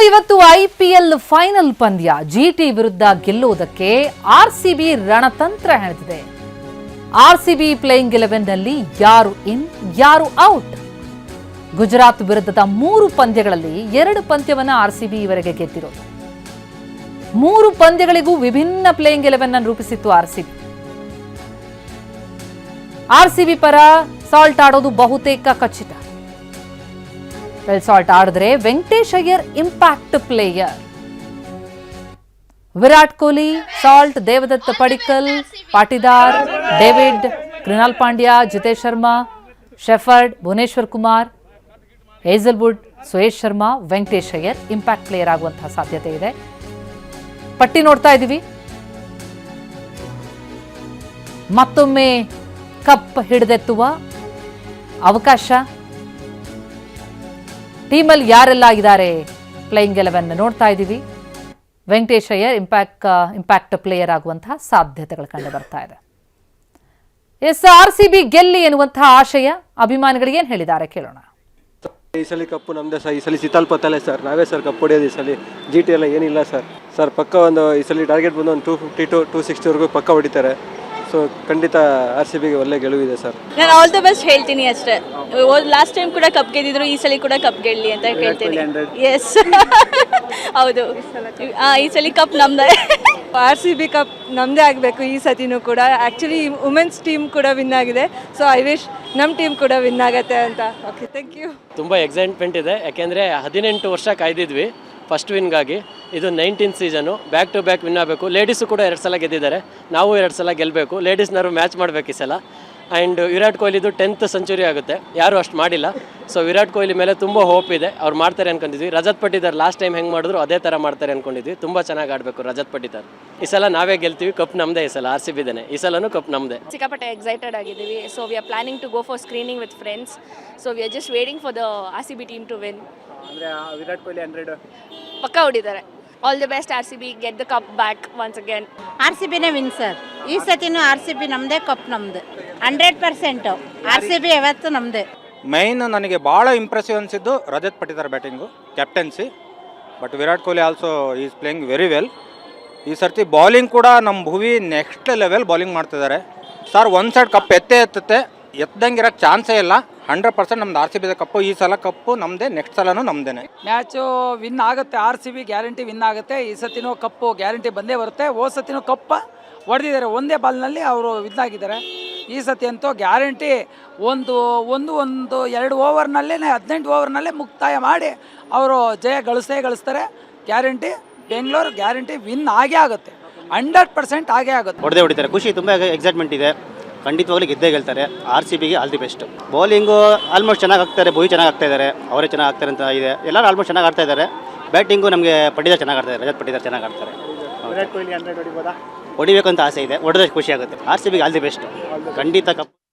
ಇವತ್ತು IPL final ಪಂದ್ಯ ಜಿಟಿ ವಿರುದ್ಧ ಗೆಲ್ಲುವುದಕ್ಕೆ ಆರ್ಸಿಬಿ ರಣತಂತ್ರ ಹೆಣೆದಿದೆ. ಆರ್ಸಿಬಿ ಪ್ಲೇಯಿಂಗ್ 11 ನಲ್ಲಿ ಯಾರು ಇನ್ ಯಾರು ಔಟ್. ಗುಜರಾತ್ ವಿರುದ್ಧದ 3 ಪಂದ್ಯಗಳಲ್ಲಿ 2 ಪಂದ್ಯವನ್ನು ಆರ್ಸಿಬಿ ಇವರೆಗೆ ಗೆದ್ದಿರೋದು. 3 ಪಂದ್ಯಗಳಿಗೂ ವಿಭಿನ್ನ ಪ್ಲೇಯಿಂಗ್ 11 ಅನ್ನು ರೂಪಿಸಿತ್ತು ಆರ್ಸಿಬಿ. ಆರ್ಸಿಬಿ ಪರ ಸಾಲ್ಟ್ ಆಡೋದು ಬಹುತೇಕ ಖಚಿತ. ಸಾಲ್ಟ್ ಆಡಿದ್ರೆ Venkatesh Iyer impact player. Virat Kohli, Salt, Devdutt Padikkal, Patidar, David, Krunal Pandya, Jitesh Sharma, Shepherd, Bhuvneshwar Kumar, Hazlewood, Suyash Sharma, Venkatesh Iyer impact player ಆಗುವಂತಹ ಸಾಧ್ಯತೆ ಇದೆ. ಪಟ್ಟಿ ನೋಡ್ತಾ ಇದ್ದೀವಿ. ಮತ್ತೊಮ್ಮೆ ಕಪ್ ಹಿಡಿದೆತ್ತುವ ಅವಕಾಶ ಟೀಮಲ್ಲಿ ಯಾರೆಲ್ಲ ಇದ್ದಾರೆ ಪ್ಲೇಯಿಂಗ್ 11 ನೋಡ್ತಾ ಇದ್ದೀವಿ. ವೆಂಕಟೇಶ್ ಅಯ್ಯರ್ ಇಂಪ್ಯಾಕ್ಟ್ ಪ್ಲೇಯರ್ ಆಗುವಂತಹ ಸಾಧ್ಯತೆಗಳು ಕಂಡು ಬರ್ತಾ ಇದೆ. ಆರ್ಸಿಬಿ ಗೆಲ್ಲಿ ಎನ್ನುವಂತಹ ಆಶಯ ಅಭಿಮಾನಿಗಳಿಗೆ ಏನ್ ಹೇಳಿದ್ದಾರೆ ಕೇಳೋಣ. ಈ ಸಲ ಕಪ್ಪು ನಮ್ದೇ ಸರ್. ಈ ಸಲ ಸಿತಾಲ್ ಪತ್ತಲೆ ಸರ್, ನಾವೇ ಸರ್ ಕಪ್ ಹೊಡೆಯೋದು. ಈ ಸಲ ಜಿಟಿ ಎಲ್ಲ ಏನಿಲ್ಲ ಸರ್ ಪಕ್ಕ ಒಂದು ಈ ಸಲ ಟಾರ್ಗೆಟ್ ಬಂದು ಒಂದು 250 to 260 ಪಕ್ಕ ಹೊಡಿತಾರೆ. ಸೊ ಖಂಡಿತ ಆರ್ಸಿಬಿಗೆ ಒಳ್ಳೆ ಗೆಲುವಿದೆ ಸರ್. ನಾನು ಆಲ್ ದ ಬೆಸ್ಟ್ ಹೇಳ್ತೀನಿ ಅಷ್ಟೇ. ಲಾಸ್ಟ್ ಟೈಮ್ ಕೂಡ ಕಪ್ ಗೆದ್ದಿದ್ರು, ಈ ಸಲ ಕೂಡ ಕಪ್ ಗೆಲ್ಲಿ ಅಂತ ಹೇಳ್ತೀನಿ. ಎಸ್ ಹೌದು, ಈ ಸಲ ಕಪ್ ನಮ್ದೇ. ಆರ್ಸಿಬಿ ಕಪ್ ನಮ್ಮದೇ ಆಗಬೇಕು ಈ ಸತಿನೂ ಕೂಡ. ಆ್ಯಕ್ಚುಲಿ ವುಮೆನ್ಸ್ ಟೀಮ್ ಕೂಡ ವಿನ್ ಆಗಿದೆ. ಸೊ ಐ ವಿಶ್ ನಮ್ಮ ಟೀಮ್ ಕೂಡ ವಿನ್ ಆಗತ್ತೆ ಅಂತ. Okay, thank you. ತುಂಬ ಎಕ್ಸೈಟ್ಮೆಂಟ್ ಇದೆ, ಯಾಕೆಂದರೆ 18 ವರ್ಷ ಕಾಯ್ದಿದ್ವಿ ಫಸ್ಟ್ ವಿನ್ಗಾಗಿ. ಇದು 19th season, back to back win ಆಗಬೇಕು. ಲೇಡೀಸು ಕೂಡ 2 ಸಲ ಗೆದ್ದಿದ್ದಾರೆ, ನಾವು 2 ಸಲ ಗೆಲ್ಲಬೇಕು. ಲೇಡೀಸ್ನವರು ಮ್ಯಾಚ್ ಮಾಡಬೇಕು ಈ ಸಲ. ಆ್ಯಂಡ್ ವಿರಾಟ್ ಕೊಹ್ಲಿದು 10th ಸೆಂಚುರಿ ಆಗುತ್ತೆ, ಯಾರೂ ಅಷ್ಟು ಮಾಡಿಲ್ಲ. ಸೊ ವಿರಾಟ್ ಕೊಹ್ಲಿ ಮೇಲೆ ತುಂಬ ಹೋಪ್ ಇದೆ, ಅವ್ರು ಮಾಡ್ತಾರೆ ಅನ್ಕೊಂಡಿದ್ವಿ. ರಜತ್ ಪಟಿದಾರ್ ಲಾಸ್ಟ್ ಟೈಮ್ ಹೆಂಗೆ ಮಾಡಿದ್ರು ಅದೇ ಥರ ಮಾಡ್ತಾರೆ ಅಂದ್ಕೊಂಡಿದ್ವಿ. ತುಂಬ ಚೆನ್ನಾಗಿ ಆಡಬೇಕು ರಜತ್ ಪಟಿದಾರ್. ಈ ಸಲ ನಾವೇ ಗೆಲ್ತೀವಿ, ಕಪ್ ನಮ್ಮದೇ. ಈ ಸಲ ಆರ್ಸಿಬಿ ಇದ್ದೇನೆ, ಈ ಸಲನೂ ಕಪ್ ನಮ್ಮದೇ. ಸಿಕ್ಕಾಪಟ್ಟೆ ಎಕ್ಸೈಟೆಡ್ ಆಗಿದ್ದೀವಿ. So we are planning to go for screening with friends. So we are just waiting for the RCB team to win. Virat Kohli 100 ಪಕ್ಕ ಹೊಡಿದ್ದಾರೆ. All the best RCB, get the cup back once again. ಆರ್ಸಿಬಿನೇ win sir. ಈ ಸತಿನೂ RCB ನಮ್ಮದೇ, cup ನಮ್ಮದು 100%. RCB ಯಾವತ್ತು ನಮ್ಮದೇ. Main ನನಗೆ ಭಾಳ ಇಂಪ್ರೆಸಿವ್ ಅನಿಸಿದ್ದು Rajat Patidar batting, captaincy. But Virat Kohli also is playing very well. ಈ ಸರ್ತಿ ಬೌಲಿಂಗ್ ಕೂಡ ನಮ್ಮ ಭುವಿ ನೆಕ್ಸ್ಟ್ ಲೆವೆಲ್ ಬೌಲಿಂಗ್ ಮಾಡ್ತಿದ್ದಾರೆ ಸರ್. ಒಂದು ಸೈಡ್ ಕಪ್ ಎತ್ತುತ್ತೆ, ಎತ್ತದಂಗೆ ಇರೋಕ್ಕೆ ಚಾನ್ಸೇ ಇಲ್ಲ. 100% ನಮ್ದು ಆರ್ ಸಿ ಬಿದ ಕಪ್ಪು. ಈ ಸಲ ಕಪ್ಪು ನಮ್ಮದೇ, ನೆಕ್ಸ್ಟ್ ಸಲನೂ ನಮ್ಮದೇ. ಮ್ಯಾಚು ವಿನ್ ಆಗುತ್ತೆ, ಆರ್ಸಿಬಿ ಗ್ಯಾರಂಟಿ ವಿನ್ ಆಗುತ್ತೆ. ಈ ಸತಿನೂ ಕಪ್ಪು ಗ್ಯಾರಂಟಿ ಬಂದೇ ಬರುತ್ತೆ. ಹೋದ ಸತಿನೂ ಕಪ್ಪ ಹೊಡೆದಿದ್ದಾರೆ, ಒಂದೇ ಬಾಲ್ನಲ್ಲಿ ಅವರು ವಿನ್ ಆಗಿದ್ದಾರೆ. ಈ ಸತಿ ಅಂತೂ ಗ್ಯಾರಂಟಿ ಒಂದು 2 ಓವರ್ನಲ್ಲೇ 18 ಓವರ್ನಲ್ಲೇ ಮುಕ್ತಾಯ ಮಾಡಿ ಅವರು ಜಯ ಗಳಿಸ್ತಾರೆ. ಗ್ಯಾರಂಟಿ ಬೆಂಗಳೂರು ಗ್ಯಾರಂಟಿ ವಿನ್ ಆಗೇ ಆಗುತ್ತೆ, 100% ಆಗೇ ಆಗುತ್ತೆ. ಹೊಡಿತಾರೆ. ಖುಷಿ, ತುಂಬ ಎಕ್ಸೈಟ್ಮೆಂಟ್ ಇದೆ. ಖಂಡಿತವಾಗ್ಲೂ ಗೆದ್ದೇ ಗೆಲ್ತಾರೆ. ಆರ್ಸಿಬಿಗೆ all the best. Bowling almost ಚೆನ್ನಾಗಿ ಆಗ್ತಾರೆ, ಭುವಿ ಚೆನ್ನಾಗಿ ಆಗ್ತಾ ಇದ್ದಾರೆ, ಅವರೇ ಚೆನ್ನಾಗಿ ಆಗ್ತಾರೆ ಅಂತ ಇದೆ. ಎಲ್ಲರೂ ಆಲ್ಮೋಸ್ಟ್ ಚೆನ್ನಾಗಿ ಆಡ್ತಾ ಇದ್ದಾರೆ. ಬ್ಯಾಟಿಂಗು ನಮಗೆ ಪಟಿದಾರ್ ಚೆನ್ನಾಗಿ ಆಡ್ತಾರೆ, ರಜತ್ ಪಟಿದಾರ್ ಚೆನ್ನಾಗಿ ಆಡ್ತಾರೆ. ವಿರಾಟ್ ಕೊಹ್ಲಿ 100 ಹೊಡಿಬೋದಾ? ಹೊಡಿಬೇಕು ಅಂತ ಆಸೆ ಇದೆ, ಹೊಡೆದ್ರೆ ಖುಷಿ ಆಗುತ್ತೆ. ಆರ್ಸಿಬಿಗೆ ಆಲ್ ದಿ ಬೆಸ್ಟ್, ಖಂಡಿತ ಕಪ್.